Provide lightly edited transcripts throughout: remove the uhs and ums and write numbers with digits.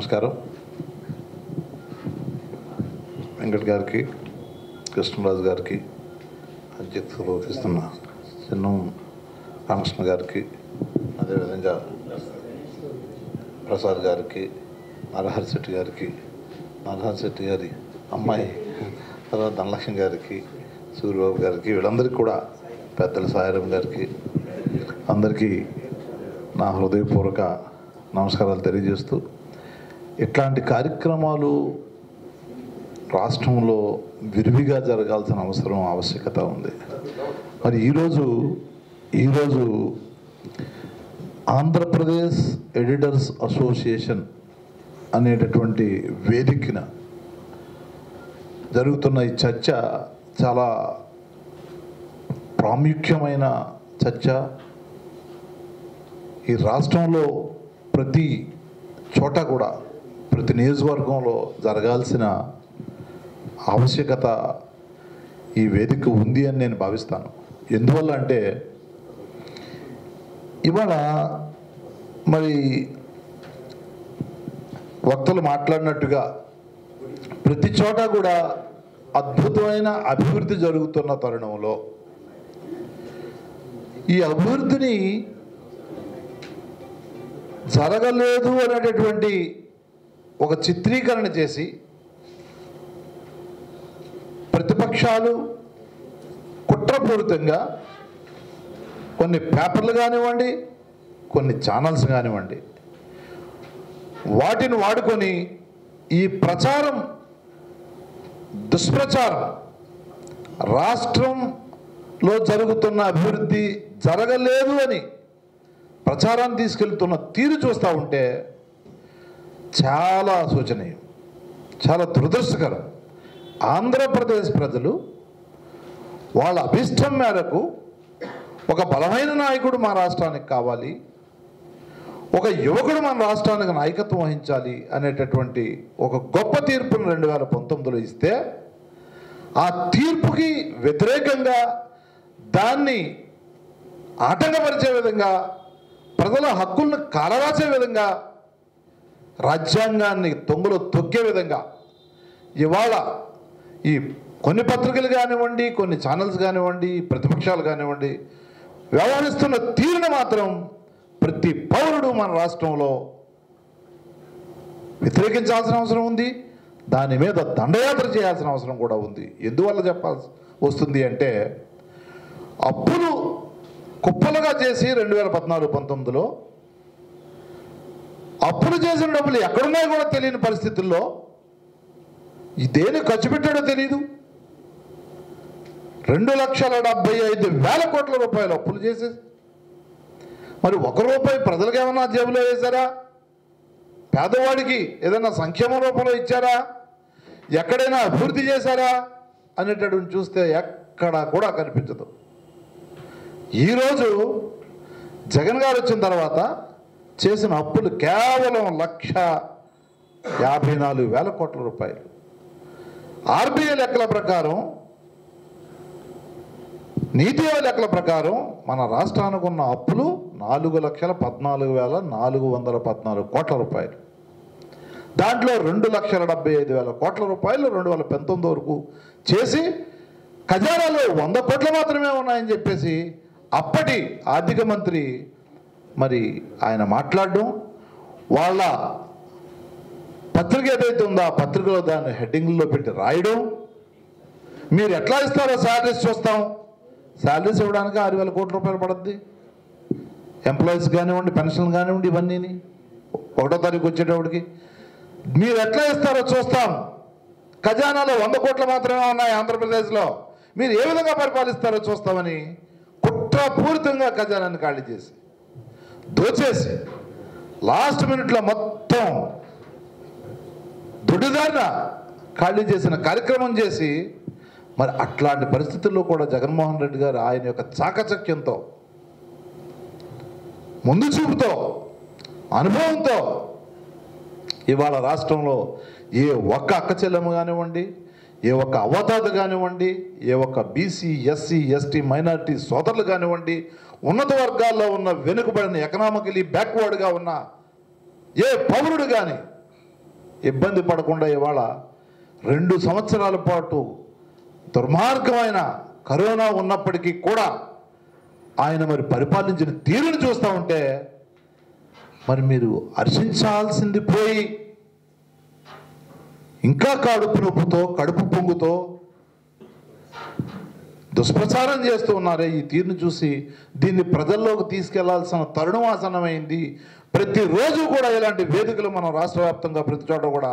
నమస్కారం. వెంకట్ గారికి, కృష్ణరాజు గారికి, అధ్యక్షతలు వహిస్తున్న చిన్నం రామకృష్ణ గారికి, అదేవిధంగా ప్రసాద్ గారికి, నరహరి శెట్టి గారికి, నరహరి శెట్టి గారి అమ్మాయి తర్వాత ధనలక్ష్మి గారికి, సూర్యబాబు గారికి, వీళ్ళందరికీ కూడా పెద్దల సాయిరాం గారికి అందరికీ నా హృదయపూర్వక నమస్కారాలు తెలియజేస్తూ, ఇట్లాంటి కార్యక్రమాలు రాష్ట్రంలో విరివిగా జరగాల్సిన ఆవశ్యకత ఉంది. మరి ఈరోజు ఆంధ్రప్రదేశ్ ఎడిటర్స్ అసోసియేషన్ అనేటటువంటి వేదికన జరుగుతున్న ఈ చర్చ చాలా ప్రాముఖ్యమైన చర్చ. ఈ రాష్ట్రంలో ప్రతి చోట కూడా, ప్రతి నియోజకవర్గంలో జరగాల్సిన ఆవశ్యకత ఈ వేదిక ఉంది అని నేను భావిస్తాను. ఎందువల్ల అంటే ఇవాళ మరి వక్తలు మాట్లాడినట్టుగా ప్రతి చోట కూడా అద్భుతమైన అభివృద్ధి జరుగుతున్న తరుణంలో ఈ అభివృద్ధిని జరగలేదు అనేటటువంటి ఒక చిత్రీకరణ చేసి ప్రతిపక్షాలు కుట్రపూరితంగా కొన్ని పేపర్లు కానివ్వండి, కొన్ని ఛానల్స్ కానివ్వండి, వాటిని వాడుకొని ఈ ప్రచారం, దుష్ప్రచారం, రాష్ట్రంలో జరుగుతున్న అభివృద్ధి జరగలేదు అని ప్రచారాన్ని తీసుకెళ్తున్న తీరు చూస్తూ ఉంటే చాలా శోచనీయం, చాలా దురదృష్టకరం. ఆంధ్రప్రదేశ్ ప్రజలు వాళ్ళ అభిష్టం మేరకు ఒక బలమైన నాయకుడు మా రాష్ట్రానికి కావాలి, ఒక యువకుడు మన రాష్ట్రానికి నాయకత్వం వహించాలి అనేటటువంటి ఒక గొప్ప తీర్పును 2019లో ఇస్తే, ఆ తీర్పుకి వ్యతిరేకంగా దాన్ని ఆటంకపరిచే విధంగా, ప్రజల హక్కులను కాలరాసే విధంగా, రాజ్యాంగాన్ని తొంగలో తొక్కే విధంగా ఇవాళ ఈ కొన్ని పత్రికలు కానివ్వండి, కొన్ని ఛానల్స్ కానివ్వండి, ప్రతిపక్షాలు కానివ్వండి వ్యవహరిస్తున్న తీరును మాత్రం ప్రతి పౌరుడు మన రాష్ట్రంలో వ్యతిరేకించాల్సిన అవసరం ఉంది. దాని మీద దండయాత్ర చేయాల్సిన అవసరం కూడా ఉంది. ఎందువల్ల చెప్పాల్సి వస్తుంది అంటే, అప్పులు కుప్పలుగా చేసి 2014-19లో అప్పులు చేసిన డబ్బులు ఎక్కడున్నాయో కూడా తెలియని పరిస్థితుల్లో దేని ఖర్చు పెట్టాడో తెలియదు. 2,75,000 కోట్ల రూపాయలు అప్పులు చేసేసి, మరి ₹1 ప్రజలకు ఏమన్నా జేబులో వేశారా? పేదవాడికి ఏదైనా సంక్షేమ రూపంలో ఇచ్చారా? ఎక్కడైనా అభివృద్ధి చేశారా అనేటటువంటి చూస్తే ఎక్కడా కూడా కనిపించదు. ఈరోజు జగన్ గారు వచ్చిన తర్వాత చేసిన అప్పులు కేవలం 1,54,000 కోట్ల రూపాయలు. ఆర్బీఐ లెక్కల ప్రకారం, నీతి ఆయోగ్ లెక్కల ప్రకారం మన రాష్ట్రానికి ఉన్న అప్పులు 4,14,414 కోట్ల రూపాయలు. దాంట్లో 2,75,000 కోట్ల రూపాయలు 2019 వరకు చేసి ఖజానాలో 100 కోట్లు మాత్రమే ఉన్నాయని చెప్పేసి అప్పటి ఆర్థిక మంత్రి మరి ఆయన మాట్లాడడం, వాళ్ళ పత్రిక ఏదైతే ఉందో ఆ పత్రికలో దాన్ని హెడ్డింగ్లో పెట్టి రాయడం, మీరు ఎట్లా ఇస్తారో శాలరీస్ చూస్తాం, శాలరీస్ ఇవ్వడానికి 6,000 కోట్ల రూపాయలు పడుద్ది. ఎంప్లాయీస్ కానివ్వండి, పెన్షన్ కానివ్వండి, ఇవన్నీ 1వ తారీఖు వచ్చేటప్పటికి మీరు ఎట్లా ఇస్తారో చూస్తాం. ఖజానాలో 100 కోట్లు మాత్రమే ఉన్నాయి ఆంధ్రప్రదేశ్లో, మీరు ఏ విధంగా పరిపాలిస్తారో చూస్తామని కుట్రపూరితంగా ఖజానాన్ని ఖాళీ చేసి, దోచేసి, లాస్ట్ మినిట్లో మొత్తం దొడ్డిదారిన ఖాళీ చేసిన కార్యక్రమం చేసి, మరి అట్లాంటి పరిస్థితుల్లో కూడా జగన్మోహన్ రెడ్డి గారు ఆయన యొక్క చాకచక్యంతో, ముందు చూపుతో, అనుభవంతో ఇవాళ రాష్ట్రంలో ఏ ఒక్క అక్క చెల్లెమ్మ కానివ్వండి, ఏ ఒక్క అవ్వతాత కానివ్వండి, ఏ ఒక్క బీసీ, ఎస్సీ, ఎస్టీ, మైనారిటీ సోదరులు కానివ్వండి, ఉన్నత వర్గాల్లో ఉన్న వెనుకబడిన ఎకనామికలీ బ్యాక్వర్డ్గా ఉన్న ఏ పౌరుడు కానీ ఇబ్బంది పడకుండా ఇవాళ 2 సంవత్సరాల పాటు దుర్మార్గమైన కరోనా ఉన్నప్పటికీ కూడా ఆయన మరి పరిపాలించిన తీరును చూస్తూ ఉంటే మరి మీరు హర్షించాల్సింది పోయి ఇంకా కడుపు నొప్పుతో కడుపు పొంగుతో దుష్ప్రచారం చేస్తూ ఉన్నారే. ఈ తీరును చూసి దీన్ని ప్రజల్లోకి తీసుకెళ్లాల్సిన తరుణం ఆసన్నమైంది. ప్రతిరోజు కూడా ఇలాంటి వేదికలు మనం రాష్ట్ర వ్యాప్తంగా ప్రతి చోట కూడా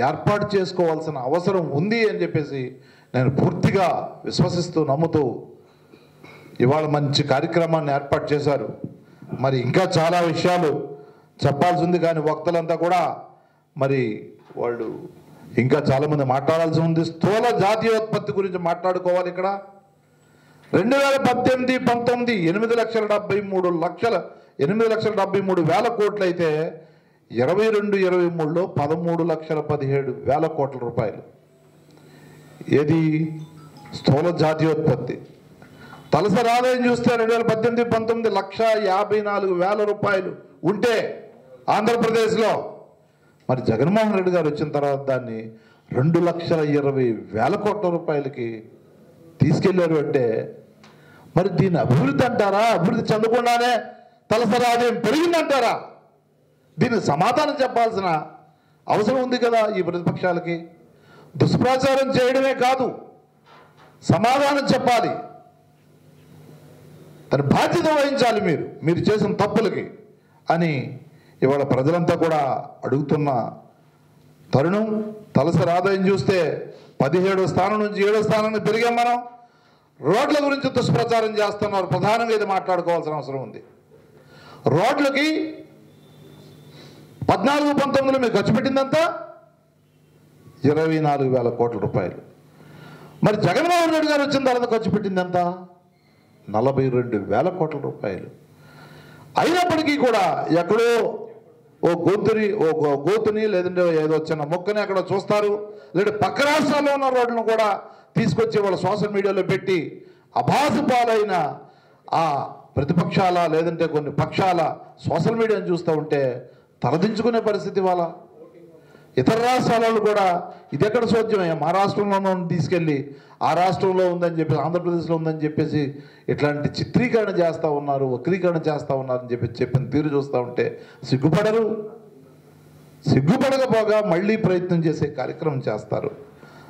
ఏర్పాటు చేసుకోవాల్సిన అవసరం ఉంది అని చెప్పేసి నేను పూర్తిగా విశ్వసిస్తూ నమ్ముతూ ఇవాళ మంచి కార్యక్రమాన్ని ఏర్పాటు చేశారు. మరి ఇంకా చాలా విషయాలు చెప్పాల్సి ఉంది, కానీ వక్తలంతా కూడా మరి వాళ్ళు ఇంకా చాలామంది మాట్లాడాల్సి ఉంది. స్థూల జాతీయోత్పత్తి గురించి మాట్లాడుకోవాలి. ఇక్కడ 2018-19 8,73,000 కోట్లు అయితే 22-23లో 13,17,000 కోట్ల రూపాయలు. ఏది స్థూల జాతీయోత్పత్తి. తలసరి ఆదాయం చూస్తే 2018-19 1,54,000 రూపాయలు ఉంటే ఆంధ్రప్రదేశ్లో మరి జగన్మోహన్ రెడ్డి గారు వచ్చిన తర్వాత దాన్ని 2,20,000 కోట్ల రూపాయలకి తీసుకెళ్లారు. అంటే మరి దీన్ని అభివృద్ధి అంటారా? అభివృద్ధి చెందకుండానే తలసరి ఆదాయం పెరిగిందంటారా? దీనికి సమాధానం చెప్పాల్సిన అవసరం ఉంది కదా ఈ ప్రతిపక్షాలకి. దుష్ప్రచారం చేయడమే కాదు, సమాధానం చెప్పాలి, తన బాధ్యత వహించాలి మీరు చేసిన తప్పులకి అని ఇవాళ ప్రజలంతా కూడా అడుగుతున్న తరుణం. తలసరి ఆదాయం చూస్తే 17వ స్థానం నుంచి 7వ స్థానానికి పెరిగాం మనం. రోడ్ల గురించి దుష్ప్రచారం చేస్తున్నారు. ప్రధానంగా ఇది మాట్లాడుకోవాల్సిన అవసరం ఉంది. రోడ్లకి 14-19లో మీరు ఖర్చు పెట్టిందంతా 24,000 కోట్ల రూపాయలు. మరి జగన్మోహన్ రెడ్డి గారు వచ్చిన తర్వాత ఖర్చు పెట్టిందంతా 42,000 కోట్ల రూపాయలు. అయినప్పటికీ కూడా ఎక్కడో ఓ గోతుని లేదంటే ఏదో చిన్న మొక్కని అక్కడ చూస్తారు, లేదంటే పక్క రాష్ట్రాల్లో ఉన్న రోడ్లను కూడా తీసుకొచ్చి వాళ్ళ సోషల్ మీడియాలో పెట్టి అభాసు పాలైన ఆ ప్రతిపక్షాల లేదంటే కొన్ని పక్షాల సోషల్ మీడియాను చూస్తూ ఉంటే తలదించుకునే పరిస్థితి. వాళ్ళ ఇతర రాష్ట్రాలలో కూడా ఇది ఎక్కడ సోద్యమే, మా రాష్ట్రంలోనూ తీసుకెళ్ళి ఆ రాష్ట్రంలో ఉందని చెప్పేసి ఆంధ్రప్రదేశ్లో ఉందని చెప్పేసి ఇట్లాంటి చిత్రీకరణ చేస్తూ ఉన్నారు, వక్రీకరణ చేస్తూ ఉన్నారని చెప్పిన తీరు చూస్తూ ఉంటే సిగ్గుపడకపోగా మళ్ళీ ప్రయత్నం చేసే కార్యక్రమం చేస్తారు.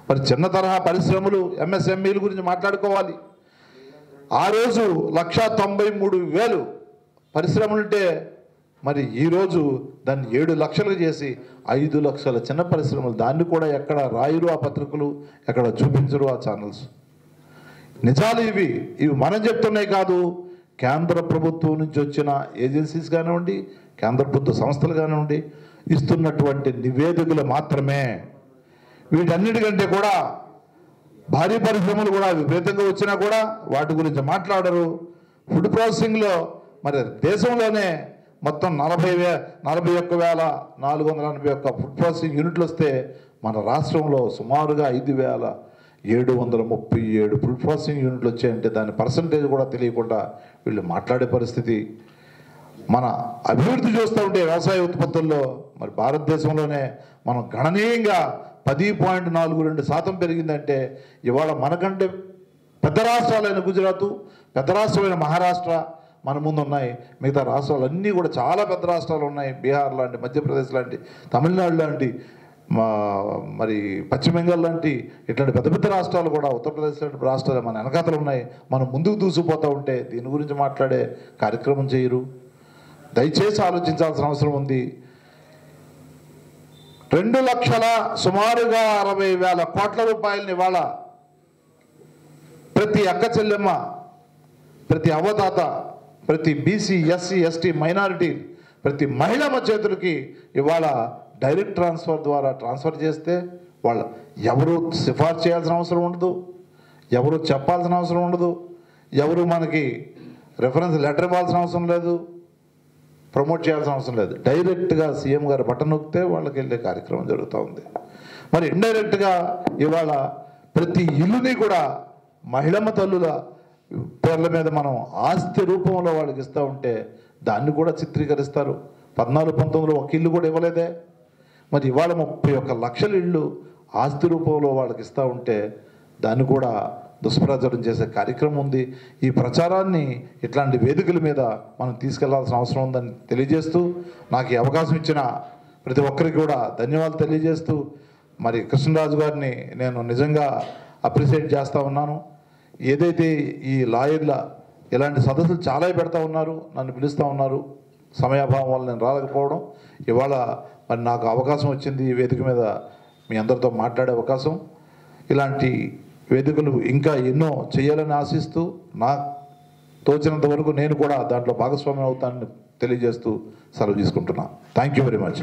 మరి చిన్న తరహా పరిశ్రమలు ఎంఎస్ఎంఈల గురించి మాట్లాడుకోవాలి. ఆ రోజు 1,93,000 పరిశ్రమలుంటే మరి ఈరోజు దాన్ని 7 లక్షలు చేసి 5 లక్షల చిన్న పరిశ్రమలు. దాన్ని కూడా ఎక్కడ రాయరు ఆ పత్రికలు, ఎక్కడ చూపించరు ఆ ఛానల్స్. నిజాలు ఇవి మనం చెప్తున్నాయి కాదు, కేంద్ర ప్రభుత్వం నుంచి వచ్చిన ఏజెన్సీస్ కానివ్వండి, కేంద్ర ప్రభుత్వ సంస్థలు కానివ్వండి ఇస్తున్నటువంటి నివేదికలు మాత్రమే. వీటన్నిటికంటే కూడా భారీ పరిశ్రమలు కూడా విపరీతంగా వచ్చినా కూడా వాటి గురించి మాట్లాడరు. ఫుడ్ ప్రాసెసింగ్లో మరి దేశంలోనే మొత్తం 41,481 ఫుడ్ ప్రాసెసింగ్ యూనిట్లు వస్తే మన రాష్ట్రంలో సుమారుగా 5,737 ఫుడ్ ప్రాసెసింగ్ యూనిట్లు వచ్చాయంటే దాని పర్సంటేజ్ కూడా తెలియకుండా వీళ్ళు మాట్లాడే పరిస్థితి. మన అభివృద్ధి చూస్తూ ఉంటే వ్యవసాయ ఉత్పత్తుల్లో మరి భారతదేశంలోనే మనం గణనీయంగా 10.42% పెరిగిందంటే ఇవాళ మనకంటే పెద్ద రాష్ట్రాలైన గుజరాత్, పెద్ద రాష్ట్రమైన మహారాష్ట్ర మన ముందు ఉన్నాయి. మిగతా రాష్ట్రాలన్నీ కూడా చాలా పెద్ద రాష్ట్రాలు ఉన్నాయి. బీహార్ లాంటి, మధ్యప్రదేశ్ లాంటి, తమిళనాడు లాంటి, మరి పశ్చిమ బెంగాల్ లాంటి ఇట్లాంటి పెద్ద పెద్ద రాష్ట్రాలు కూడా, ఉత్తరప్రదేశ్ లాంటి రాష్ట్రాలు మన వెనకాతలు ఉన్నాయి. మనం ముందుకు దూసిపోతూ ఉంటే దీని గురించి మాట్లాడే కార్యక్రమం చేయరు. దయచేసి ఆలోచించాల్సిన అవసరం ఉంది. 2,60,000 కోట్ల రూపాయలని ఇవాళ ప్రతి అక్క చెల్లెమ్మ, ప్రతి అవతాత, ప్రతి బీసీ, ఎస్సీ, ఎస్టీ, మైనారిటీ, ప్రతి మహిళ చేతులకి ఇవాళ డైరెక్ట్ ట్రాన్స్ఫర్ ద్వారా ట్రాన్స్ఫర్ చేస్తే వాళ్ళు ఎవరు సిఫార్సు చేయాల్సిన అవసరం ఉండదు, ఎవరు చెప్పాల్సిన అవసరం ఉండదు, ఎవరు మనకి రెఫరెన్స్ లెటర్ ఇవ్వాల్సిన అవసరం లేదు, ప్రమోట్ చేయాల్సిన అవసరం లేదు. డైరెక్ట్గా సీఎం గారు బటన్ నొక్కితే వాళ్ళకి వెళ్ళే కార్యక్రమం జరుగుతూ ఉంది. మరి ఇండైరెక్ట్గా ఇవాళ ప్రతి ఇల్లుని కూడా మహిళమ్మ తల్లుల పేర్ల మీద మనం ఆస్తి రూపంలో వాళ్ళకి ఇస్తూ ఉంటే దాన్ని కూడా చిత్రీకరిస్తారు. 14-19లో ఒక ఇల్లు కూడా ఇవ్వలేదే. మరి ఇవాళ 31 లక్షల ఇళ్ళు ఆస్తి రూపంలో వాళ్ళకి ఇస్తూ ఉంటే దాన్ని కూడా దుష్ప్రచారం చేసే కార్యక్రమం ఉంది. ఈ ప్రచారాన్ని ఇట్లాంటి వేదికల మీద మనం తీసుకెళ్లాల్సిన అవసరం ఉందని తెలియజేస్తూ, నాకు ఈ అవకాశం ఇచ్చిన ప్రతి ఒక్కరికి కూడా ధన్యవాదాలు తెలియజేస్తూ, మరి కృష్ణరాజు గారిని నేను నిజంగా అప్రిషియేట్ చేస్తూ ఉన్నాను. ఏదైతే ఈ లాయర్ల ఇలాంటి సదస్సులు చాలా పెడతా ఉన్నారు, నన్ను పిలుస్తూ ఉన్నారు, సమయాభావం వల్ల నేను రాలేకపోవడం, ఇవాళ మరి నాకు అవకాశం వచ్చింది ఈ వేదిక మీద మీ అందరితో మాట్లాడే అవకాశం. ఇలాంటి వేదికలు ఇంకా ఎన్నో చేయాలని ఆశిస్తూ, నా తోచినంత వరకు నేను కూడా దాంట్లో భాగస్వామ్యం అవుతానని తెలియజేస్తూ సెలవు తీసుకుంటున్నాను. Thank you very much.